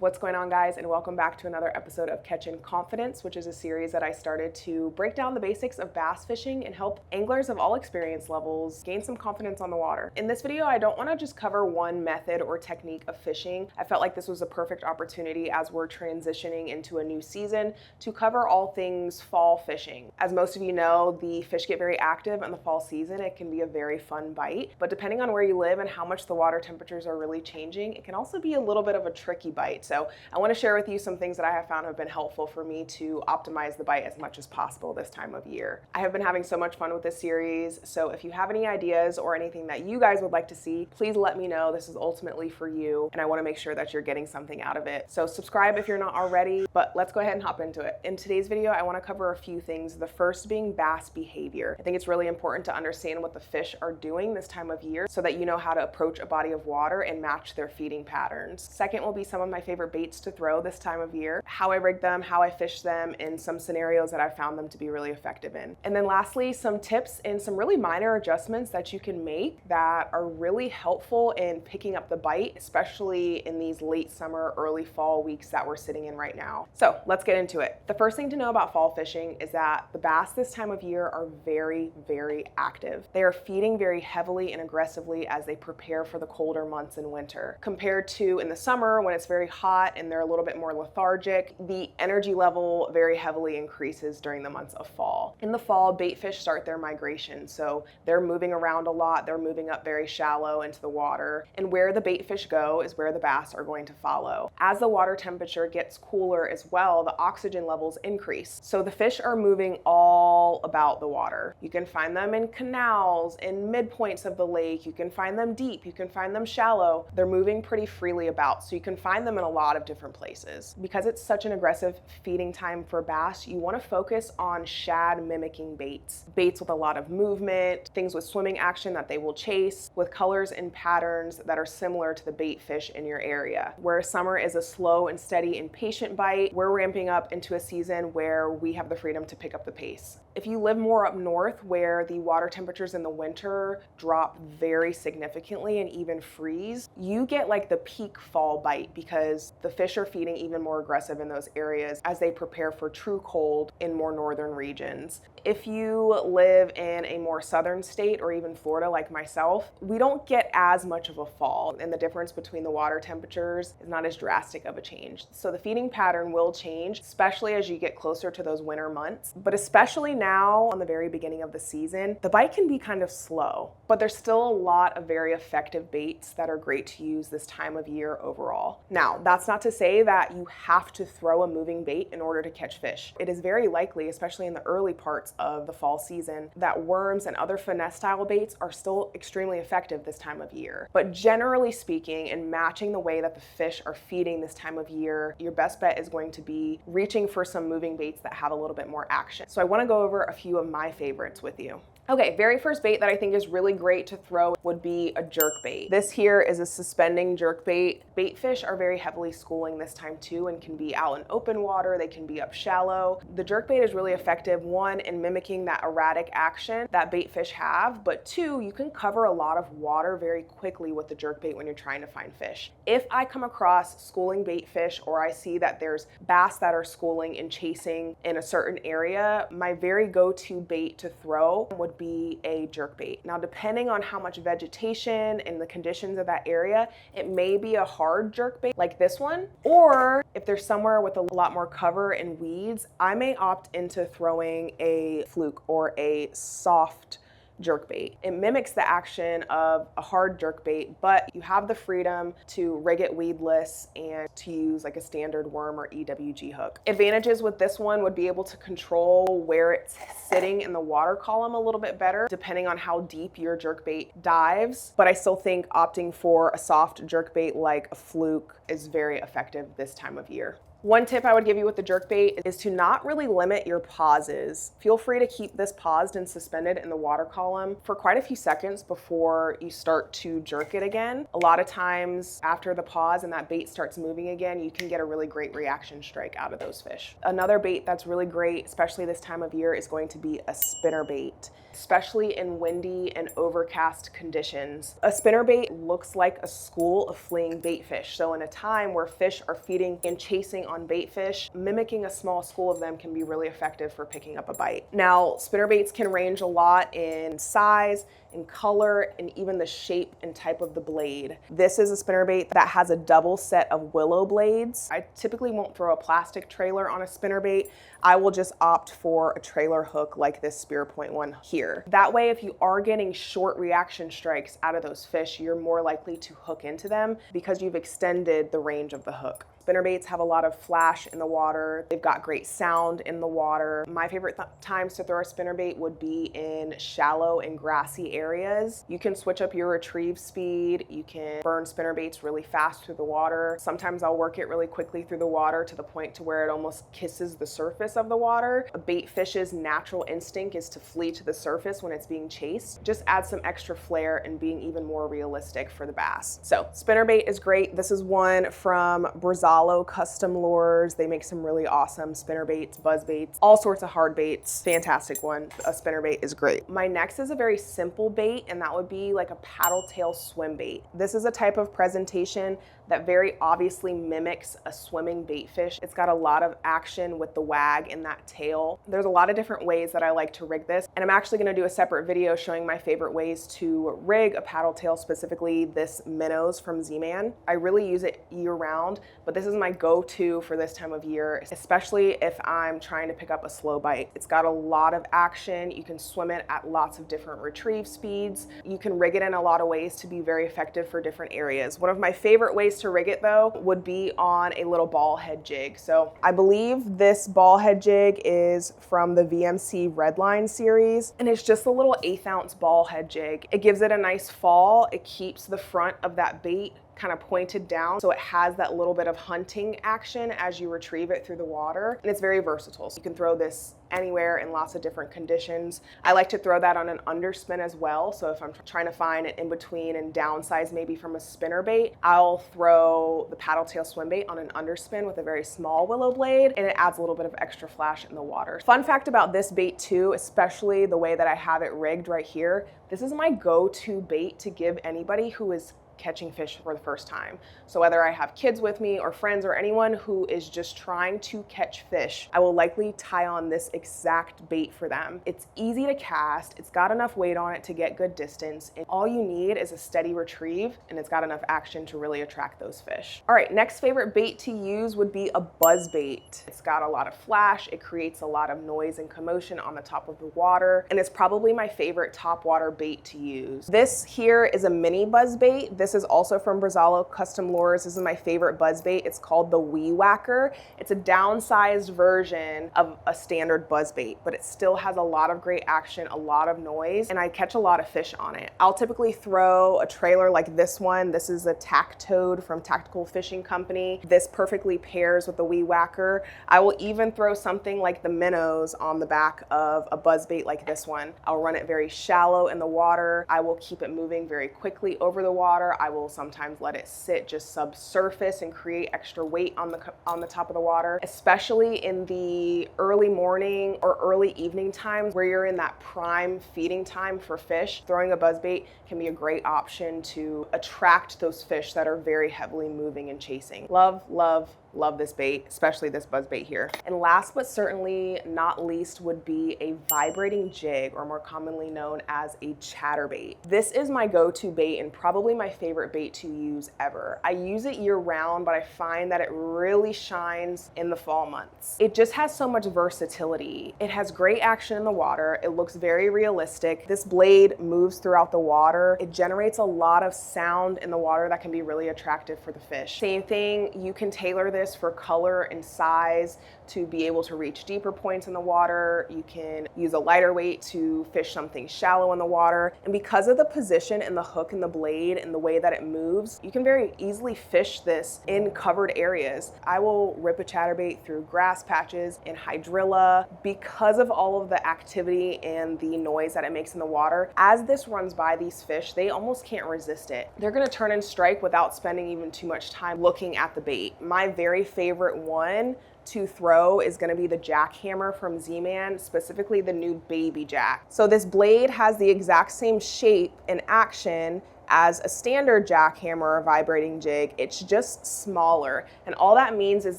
What's going on, guys, and welcome back to another episode of Catchin Confidence, which is a series that I started to break down the basics of bass fishing and help anglers of all experience levels gain some confidence on the water. In this video, I don't want to just cover one method or technique of fishing. I felt like this was a perfect opportunity as we're transitioning into a new season to cover all things fall fishing. As most of you know, the fish get very active in the fall season. It can be a very fun bite, but depending on where you live and how much the water temperatures are really changing, it can also be a little bit of a tricky bite. So I want to share with you some things that I have found have been helpful for me to optimize the bite as much as possible this time of year. I have been having so much fun with this series, so if you have any ideas or anything that you guys would like to see, please let me know. This is ultimately for you, and I want to make sure that you're getting something out of it. So subscribe if you're not already, but let's go ahead and hop into it. In today's video, I want to cover a few things. The first being bass behavior. I think it's really important to understand what the fish are doing this time of year so that you know how to approach a body of water and match their feeding patterns. Second will be some of my favorite baits to throw this time of year, how I rig them, how I fish them, and some scenarios that I found them to be really effective in. And then lastly, some tips and some really minor adjustments that you can make that are really helpful in picking up the bite, especially in these late summer, early fall weeks that we're sitting in right now. So let's get into it. The first thing to know about fall fishing is that the bass this time of year are very, very active. They are feeding very heavily and aggressively as they prepare for the colder months in winter. Compared to in the summer when it's very hot and they're a little bit more lethargic, the energy level very heavily increases during the months of fall. In the fall, baitfish start their migration, so they're moving around a lot, they're moving up very shallow into the water, and where the baitfish go is where the bass are going to follow. As the water temperature gets cooler as well, the oxygen levels increase, so the fish are moving all about the water. You can find them in canals, in midpoints of the lake, you can find them deep, you can find them shallow. They're moving pretty freely about, so you can find them in a lot of different places. Because it's such an aggressive feeding time for bass, you want to focus on shad mimicking baits. Baits with a lot of movement, things with swimming action that they will chase, with colors and patterns that are similar to the bait fish in your area. Where summer is a slow and steady and patient bite, we're ramping up into a season where we have the freedom to pick up the pace. If you live more up north where the water temperatures in the winter drop very significantly and even freeze, you get like the peak fall bite because the fish are feeding even more aggressive in those areas as they prepare for true cold in more northern regions. If you live in a more southern state or even Florida like myself, we don't get as much of a fall, and the difference between the water temperatures is not as drastic of a change. So the feeding pattern will change, especially as you get closer to those winter months. But especially now on the very beginning of the season, the bite can be kind of slow, but there's still a lot of very effective baits that are great to use this time of year overall. Now, that's not to say that you have to throw a moving bait in order to catch fish. It is very likely, especially in the early parts of the fall season, that worms and other finesse style baits are still extremely effective this time of year. But generally speaking, in matching the way that the fish are feeding this time of year, your best bet is going to be reaching for some moving baits that have a little bit more action. So I want to go over a few of my favorites with you. Okay, very first bait that I think is really great to throw would be a jerk bait. This here is a suspending jerk bait. Bait fish are very heavily schooling this time too and can be out in open water, they can be up shallow. The jerk bait is really effective, one, in mimicking that erratic action that bait fish have, but two, you can cover a lot of water very quickly with the jerk bait when you're trying to find fish. If I come across schooling bait fish or I see that there's bass that are schooling and chasing in a certain area, my very go-to bait to throw would be a jerk bait. Now, depending on how much vegetation and the conditions of that area, it may be a hard jerk bait like this one, or if there's somewhere with a lot more cover and weeds, I may opt into throwing a fluke or a soft jerkbait. It mimics the action of a hard jerkbait, but you have the freedom to rig it weedless and to use like a standard worm or EWG hook. Advantages with this one would be able to control where it's sitting in the water column a little bit better, depending on how deep your jerkbait dives. But I still think opting for a soft jerkbait like a fluke is very effective this time of year. One tip I would give you with the jerkbait is to not really limit your pauses. Feel free to keep this paused and suspended in the water column for quite a few seconds before you start to jerk it again. A lot of times after the pause and that bait starts moving again, you can get a really great reaction strike out of those fish. Another bait that's really great, especially this time of year, is going to be a spinner bait, especially in windy and overcast conditions. A spinner bait looks like a school of fleeing baitfish. So in a time where fish are feeding and chasing on baitfish, mimicking a small school of them can be really effective for picking up a bite. Now, spinner baits can range a lot in size, in color, and even the shape and type of the blade. This is a spinner bait that has a double set of willow blades. I typically won't throw a plastic trailer on a spinner bait. I will just opt for a trailer hook like this Spear Point one here. That way, if you are getting short reaction strikes out of those fish, you're more likely to hook into them because you've extended the range of the hook. Spinner baits have a lot of flash in the water. They've got great sound in the water. My favorite times to throw a spinner bait would be in shallow and grassy areas. You can switch up your retrieve speed. You can burn spinner baits really fast through the water. Sometimes I'll work it really quickly through the water to the point to where it almost kisses the surface of the water. A bait fish's natural instinct is to flee to the surface when it's being chased. Just add some extra flair and being even more realistic for the bass. So spinner bait is great. This is one from Brazalo Custom Lures. They make some really awesome spinner baits, buzz baits, all sorts of hard baits. Fantastic one. A spinner bait is great. My next is a very simple bait, and that would be like a paddle tail swim bait. This is a type of presentation that very obviously mimics a swimming bait fish. It's got a lot of action with the wag in that tail. There's a lot of different ways that I like to rig this, and I'm actually gonna do a separate video showing my favorite ways to rig a paddle tail, specifically this Minnows from Z-Man. I really use it year round, but this is my go-to for this time of year, especially if I'm trying to pick up a slow bite. It's got a lot of action. You can swim it at lots of different retrieve speeds. You can rig it in a lot of ways to be very effective for different areas. One of my favorite ways to rig it though would be on a little ball head jig. So I believe this ball head jig is from the VMC Redline series, and it's just a little 1/8 ounce ball head jig. It gives it a nice fall. It keeps the front of that bait kind of pointed down, so it has that little bit of hunting action as you retrieve it through the water, and it's very versatile. So you can throw this anywhere in lots of different conditions. I like to throw that on an underspin as well, so if I'm trying to find an in-between and downsize maybe from a spinner bait, I'll throw the paddle tail swim bait on an underspin with a very small willow blade, and it adds a little bit of extra flash in the water. Fun fact about this bait too, especially the way that I have it rigged right here, this is my go-to bait to give anybody who is catching fish for the first time. So whether I have kids with me or friends or anyone who is just trying to catch fish, I will likely tie on this exact bait for them. It's easy to cast, it's got enough weight on it to get good distance, and all you need is a steady retrieve, and it's got enough action to really attract those fish. All right, next favorite bait to use would be a buzz bait. It's got a lot of flash, it creates a lot of noise and commotion on the top of the water, and it's probably my favorite top water bait to use. This here is a mini buzz bait. This is also from Brazalo Custom Lures. This is my favorite buzz bait. It's called the Wee Whacker. It's a downsized version of a standard buzz bait, but it still has a lot of great action, a lot of noise, and I catch a lot of fish on it. I'll typically throw a trailer like this one. This is a tack toad from Tactical Fishing Company. This perfectly pairs with the Wee Whacker. I will even throw something like the Minnows on the back of a buzz bait like this one. I'll run it very shallow in the water. I will keep it moving very quickly over the water. I will sometimes let it sit just subsurface and create extra weight on the top of the water, especially in the early morning or early evening times where you're in that prime feeding time for fish. Throwing a buzzbait can be a great option to attract those fish that are very heavily moving and chasing. Love, love, love this bait, especially this buzz bait here. And last but certainly not least would be a vibrating jig, or more commonly known as a chatterbait. This is my go-to bait and probably my favorite bait to use ever. I use it year round, but I find that it really shines in the fall months. It just has so much versatility. It has great action in the water. It looks very realistic. This blade moves throughout the water. It generates a lot of sound in the water that can be really attractive for the fish. Same thing, you can tailor this this for color and size to be able to reach deeper points in the water. You can use a lighter weight to fish something shallow in the water. And because of the position and the hook and the blade and the way that it moves, you can very easily fish this in covered areas. I will rip a chatterbait through grass patches and hydrilla because of all of the activity and the noise that it makes in the water. As this runs by these fish, they almost can't resist it. They're gonna turn and strike without spending even too much time looking at the bait. My very favorite one to throw is going to be the jackhammer from Z-Man, specifically the new baby jack. So this blade has the exact same shape and action as a standard jackhammer or vibrating jig. It's just smaller. And all that means is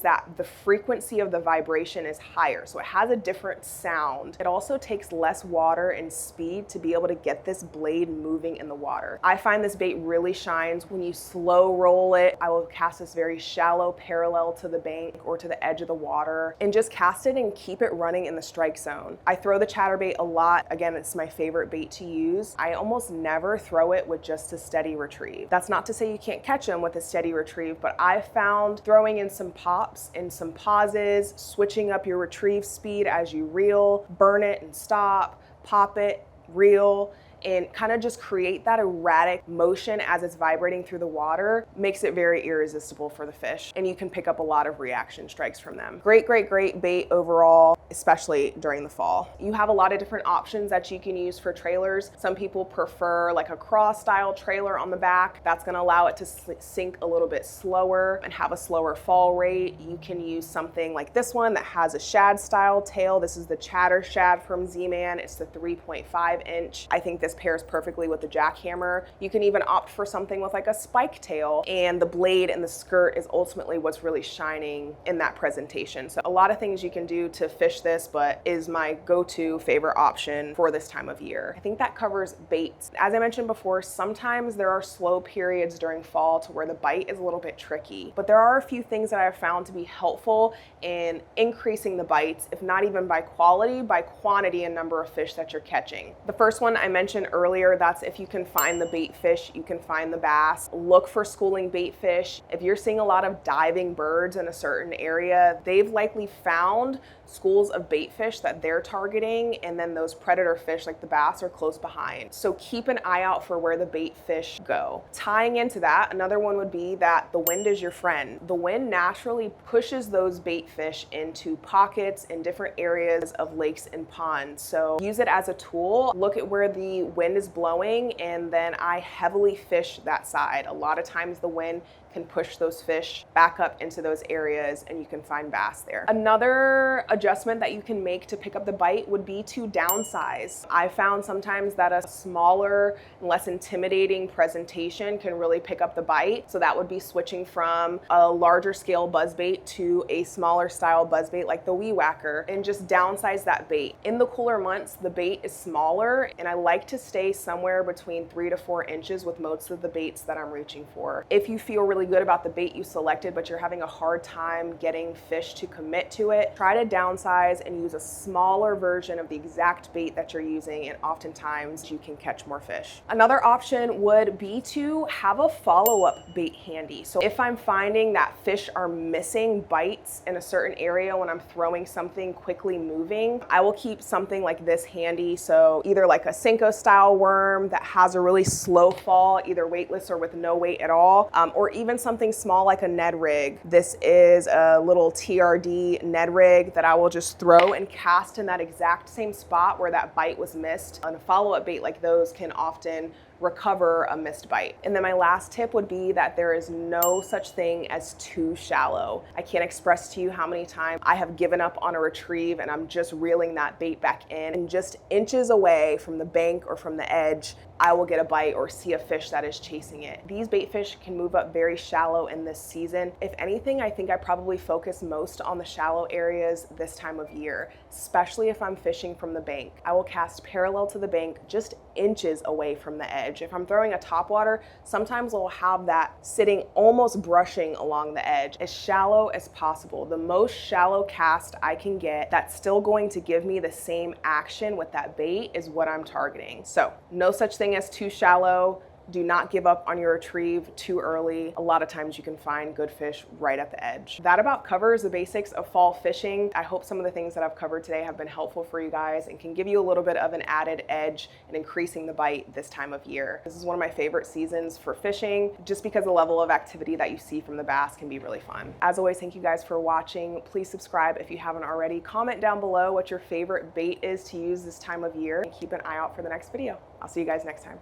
that the frequency of the vibration is higher. So it has a different sound. It also takes less water and speed to be able to get this blade moving in the water. I find this bait really shines when you slow roll it. I will cast this very shallow parallel to the bank or to the edge of the water and just cast it and keep it running in the strike zone. I throw the chatterbait a lot. Again, it's my favorite bait to use. I almost never throw it with just a steady retrieve. That's not to say you can't catch them with a steady retrieve, but I've found throwing in some pops and some pauses, switching up your retrieve speed as you reel, burn it and stop, pop it, reel, and kind of just create that erratic motion as it's vibrating through the water makes it very irresistible for the fish, and you can pick up a lot of reaction strikes from them. Great, great, great bait overall, especially during the fall. You have a lot of different options that you can use for trailers. Some people prefer like a craw style trailer on the back. That's going to allow it to sink a little bit slower and have a slower fall rate. You can use something like this one that has a shad style tail. This is the chatter shad from Z-Man. It's the 3.5 inch. I think this pairs perfectly with the jackhammer. You can even opt for something with like a spike tail, and the blade and the skirt is ultimately what's really shining in that presentation. So a lot of things you can do to fish this, but is my go-to favorite option for this time of year. I think that covers baits. As I mentioned before, sometimes there are slow periods during fall to where the bite is a little bit tricky, but there are a few things that I've found to be helpful in increasing the bites, if not even by quality, by quantity and number of fish that you're catching. The first one I mentioned earlier, that's if you can find the bait fish, you can find the bass. Look for schooling bait fish. If you're seeing a lot of diving birds in a certain area, they've likely found schools of bait fish that they're targeting, and then those predator fish like the bass are close behind. So keep an eye out for where the bait fish go. Tying into that, another one would be that the wind is your friend. The wind naturally pushes those bait fish into pockets in different areas of lakes and ponds. So use it as a tool. Look at where the wind is blowing, and then I heavily fish that side. A lot of times the wind can push those fish back up into those areas and you can find bass there. Another adjustment that you can make to pick up the bite would be to downsize. I found sometimes that a smaller and less intimidating presentation can really pick up the bite. So that would be switching from a larger scale buzzbait to a smaller style buzzbait like the Wee Whacker, and just downsize that bait. In the cooler months, the bait is smaller, and I like to stay somewhere between 3 to 4 inches with most of the baits that I'm reaching for. If you feel really good about the bait you selected, but you're having a hard time getting fish to commit to it, try to downsize and use a smaller version of the exact bait that you're using, and oftentimes you can catch more fish. Another option would be to have a follow-up bait handy. So if I'm finding that fish are missing bites in a certain area when I'm throwing something quickly moving, I will keep something like this handy. So either like a Senko style worm that has a really slow fall, either weightless or with no weight at all, or even something small like a Ned rig. This is a little TRD Ned rig that I will just throw and cast in that exact same spot where that bite was missed. And a follow-up bait like those can often recover a missed bite. And then my last tip would be that there is no such thing as too shallow. I can't express to you how many times I have given up on a retrieve and I'm just reeling that bait back in, and just inches away from the bank or from the edge, I will get a bite or see a fish that is chasing it. These bait fish can move up very shallow in this season. If anything, I think I probably focus most on the shallow areas this time of year, especially if I'm fishing from the bank. I will cast parallel to the bank, just inches away from the edge. If I'm throwing a topwater, sometimes I'll have that sitting almost brushing along the edge. As shallow as possible. The most shallow cast I can get that's still going to give me the same action with that bait is what I'm targeting. So no such thing as too shallow. Do not give up on your retrieve too early. A lot of times you can find good fish right at the edge. That about covers the basics of fall fishing. I hope some of the things that I've covered today have been helpful for you guys and can give you a little bit of an added edge in increasing the bite this time of year. This is one of my favorite seasons for fishing, just because the level of activity that you see from the bass can be really fun. As always, thank you guys for watching. Please subscribe if you haven't already. Comment down below what your favorite bait is to use this time of year, and keep an eye out for the next video. I'll see you guys next time.